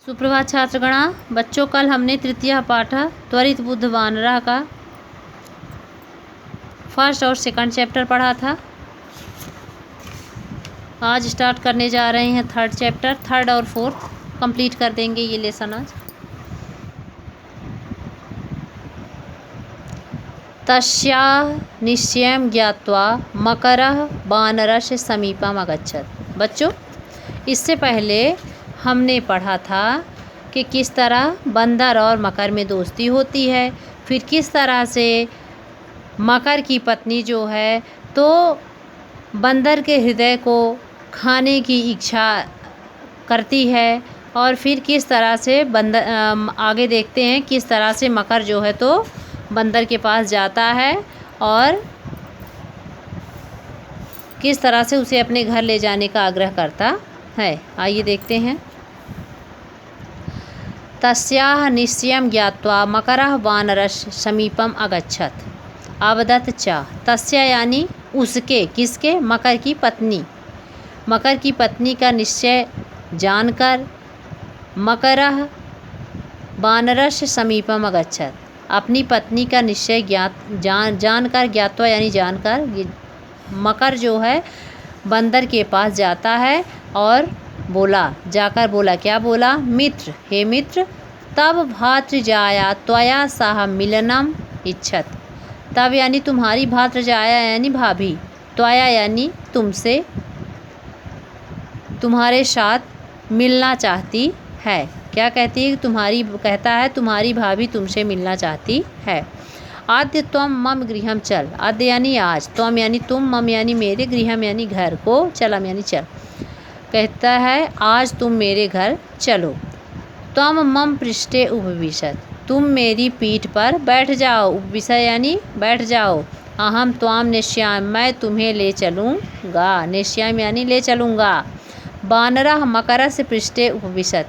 सुप्रभात छात्रगणा। बच्चों, कल हमने तृतीय पाठ त्वरित बुद्ध वानरा का फर्स्ट और सेकंड चैप्टर पढ़ा था। आज स्टार्ट करने जा रहे हैं थर्ड चैप्टर। थर्ड और फोर्थ कंप्लीट कर देंगे ये लेसन आज। तस्याः निश्चयं ज्ञात्वा मकरः वानरस्य समीपम् अगच्छत्। बच्चों, इससे पहले हमने पढ़ा था कि किस तरह बंदर और मकर में दोस्ती होती है, फिर किस तरह से मकर की पत्नी जो है तो बंदर के हृदय को खाने की इच्छा करती है, और फिर किस तरह से आगे देखते हैं किस तरह से मकर जो है तो बंदर के पास जाता है और किस तरह से उसे अपने घर ले जाने का आग्रह करता है। आइए देखते हैं। तस्याः निश्चयं ज्ञात्वा मकरः वानरस्य समीपम् अगच्छत् अवदत् च। तस्या यानी उसके, किसके? मकर की पत्नी। मकर की पत्नी का निश्चय जानकर मकरः वानरस्य समीपम् अगच्छत्, अपनी पत्नी का निश्चय जानकर, ज्ञात्वा यानी जानकर, मकर जो है बंदर के पास जाता है और जाकर बोला, क्या बोला? मित्र, हे मित्र, तब भातृजाया त्वया सह मिलनम इच्छत। तब यानी तुम्हारी भातृजाया यानी भाभी, त्वया यानी तुमसे, तुम्हारे साथ मिलना चाहती है। क्या कहती है? कहता है तुम्हारी भाभी तुमसे मिलना चाहती है। आद्य त्वम मम गृहम चल। आद्य यानी आज, त्वम यानी तुम, मम यानी मेरे, गृहम यानी घर को, चलम यानी चल। कहता है आज तुम मेरे घर चलो। त्वम मम पृष्ठे उपविशत, तुम मेरी पीठ पर बैठ जाओ। उपविशत यानी बैठ जाओ। अहम त्वाम नेष्यामि, मैं तुम्हें ले चलूँगा। नेष्यामि यानी ले चलूँगा। वानरः मकरस्य पृष्ठे उपविशत,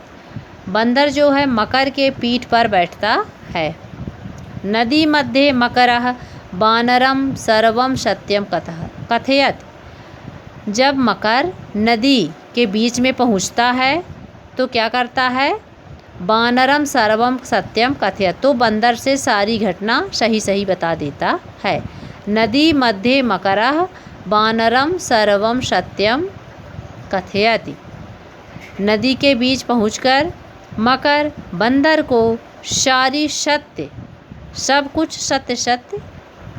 बंदर जो है मकर के पीठ पर बैठता है। नदी मध्ये मकरः वानरं सर्वं सत्यं कथयत। जब मकर नदी के बीच में पहुंचता है तो क्या करता है? वानरम सर्वम सत्यम कथयत, तो बंदर से सारी घटना सही सही बता देता है। नदी मध्ये मकरः वानरम सर्वम सत्यम कथयति। नदी के बीच पहुंचकर मकर बंदर को सारी सत्य, सब कुछ सत्य सत्य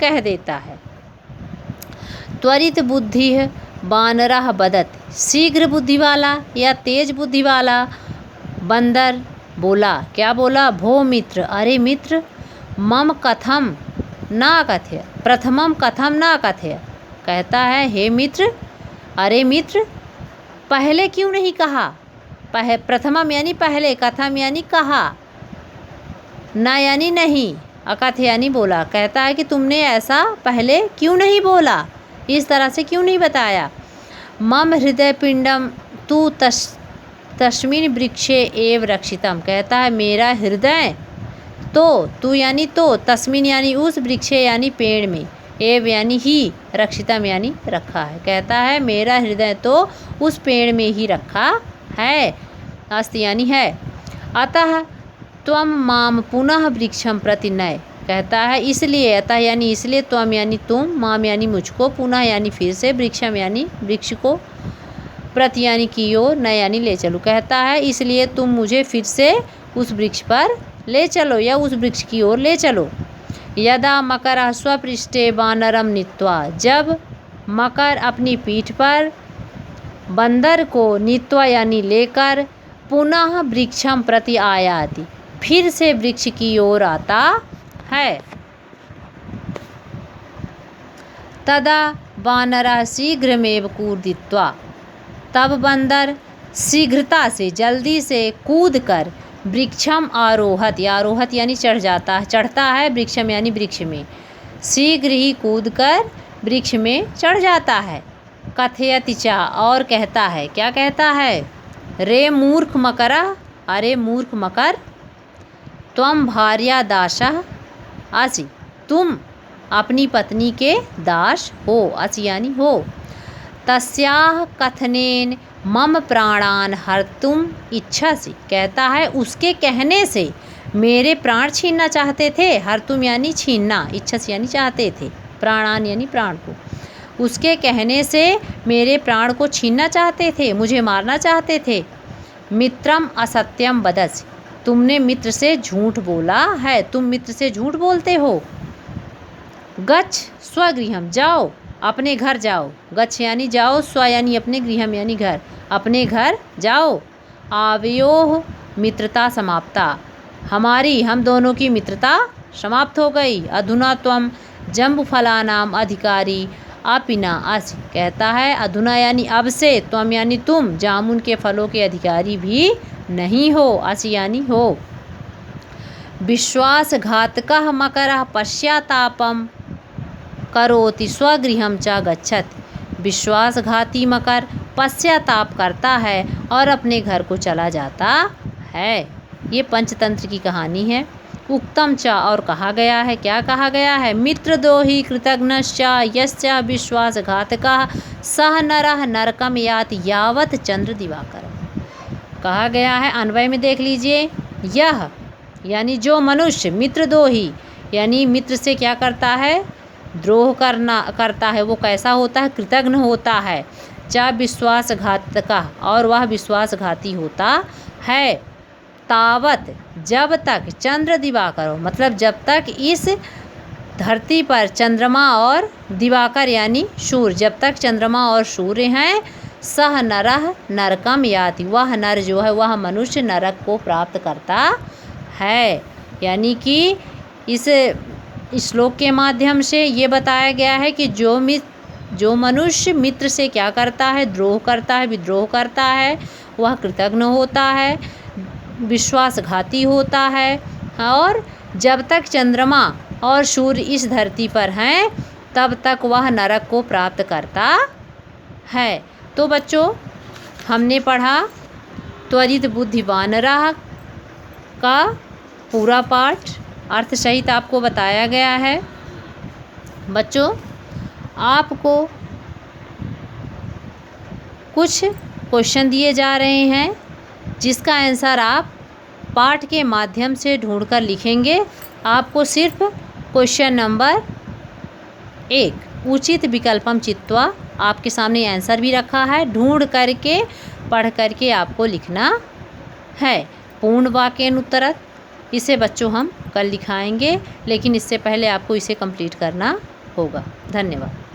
कह देता है। त्वरित बुद्धि वानरः वदत्, शीघ्र बुद्धि वाला या तेज बुद्धि वाला बंदर बोला, क्या बोला? भो मित्र, अरे मित्र, मम कथम ना कथय, प्रथमम कथम ना कथय। कहता है हे मित्र, अरे मित्र, पहले क्यों नहीं कहा? प्रथमम यानी पहले, कथम यानी कहा, ना यानी नहीं, अकथ यानी बोला। कहता है कि तुमने ऐसा पहले क्यों नहीं बोला, इस तरह से क्यों नहीं बताया। मम हृदय पिंडम तू तस्मिन् वृक्षे एव रक्षितम। कहता है मेरा हृदय तो, तू यानी तो, तस्मिन् यानी उस, वृक्षे यानी पेड़ में, एव यानी ही, रक्षितम यानी रखा है। कहता है मेरा हृदय तो उस पेड़ में ही रखा है, अस्ति यानी है। अतः त्वम माम पुनः वृक्षम प्रति नय। कहता है इसलिए, अतः यानी इसलिए, त्वम यानी तुम, माम यानी मुझको, पुनः यानी फिर से, वृक्षम यानी वृक्ष को, प्रति यानी की ओर, नय यानी ले चलो। कहता है इसलिए तुम मुझे फिर से उस वृक्ष पर ले चलो या उस वृक्ष की ओर ले चलो। यदा मकरः स्वपृष्ठे वानरम नीत्वा, जब मकर अपनी पीठ पर बंदर को नीत्वा यानी लेकर पुनः वृक्षम प्रति आयाति, फिर से वृक्ष की ओर आता है। तदा वानरः शीघ्रमेव कूदित्वा, तब बंदर शीघ्रता से, जल्दी से कूदकर वृक्षम आरोहत, आरोहत यानी चढ़ जाता है, चढ़ता है, वृक्षम यानी वृक्ष में, शीघ्र ही कूदकर वृक्ष में चढ़ जाता है। कथयति च, और कहता है, क्या कहता है? रे मूर्ख मकरः, अरे मूर्ख मकर, त्वम भार्या दासः असि, तुम अपनी पत्नी के दास हो, असि यानी हो। तस्याः कथनेन मम प्राणान हर्तुम इच्छसि, कहता है उसके कहने से मेरे प्राण छीनना चाहते थे। हर्तुम यानी छीनना, इच्छसि यानी चाहते थे, प्राणान यानी प्राण को। उसके कहने से मेरे प्राण को छीनना चाहते थे, मुझे मारना चाहते थे। मित्रम असत्यम वदसि, तुमने मित्र से झूठ बोला है, तुम मित्र से झूठ बोलते हो। गच्छ स्वगृहम, जाओ अपने घर जाओ। गच्छ यानी जाओ, स्व यानी अपने, गृहम यानी घर, अपने घर जाओ। आवयोः मित्रता समाप्ता, हमारी, हम दोनों की मित्रता समाप्त हो गई। अधुना त्वम जम्बुफलानाम अधिकारी अपिना असि, कहता है अधुना यानी अब से, त्वम यानी तुम, जामुन के फलों के अधिकारी भी नहीं हो। असि यानी हो। विश्वासघातकः मकरः पश्चात्तापम करोति स्वगृहं च गच्छति, विश्वासघाती मकर पश्चाताप करता है और अपने घर को चला जाता है। ये पंचतंत्र की कहानी है। उक्तम च, और कहा गया है, क्या कहा गया है? मित्रद्रोही कृतघ्नश्च यस्य विश्वासघातकः सह नरः नरकम याति यावत् चंद्र दिवाकर। कहा गया है, अन्वय में देख लीजिए। यह यानी जो मनुष्य मित्रद्रोही यानी मित्र से क्या करता है? द्रोह करता है, वो कैसा होता है? कृतघ्न होता है। च विश्वासघातकः, और वह विश्वासघाती होता है। तावत, जब तक, चंद्र दिवाकर हो, मतलब जब तक इस धरती पर चंद्रमा और दिवाकर यानी सूर्य, जब तक चंद्रमा और सूर्य हैं, सह नरः नरकम याति, वह नर जो है, वह मनुष्य नरक को प्राप्त करता है। यानी कि इस श्लोक के माध्यम से ये बताया गया है कि जो मनुष्य मित्र से क्या करता है? द्रोह करता है, विद्रोह करता है, वह कृतघ्न होता है, विश्वासघाती होता है, और जब तक चंद्रमा और सूर्य इस धरती पर हैं तब तक वह नरक को प्राप्त करता है। तो बच्चों, हमने पढ़ा त्वरित बुद्धि वानरः का पूरा पाठ, अर्थ सहित आपको बताया गया है। बच्चों, आपको कुछ क्वेश्चन दिए जा रहे हैं जिसका आंसर आप पाठ के माध्यम से ढूंढकर लिखेंगे। आपको सिर्फ क्वेश्चन नंबर 1 उचित विकल्पम चित्वा, आपके सामने आंसर भी रखा है, ढूंढ करके पढ़ करके आपको लिखना है। पूर्ण वाक्यानुत्तरत, इसे बच्चों हम कल लिखाएंगे, लेकिन इससे पहले आपको इसे कंप्लीट करना होगा। धन्यवाद।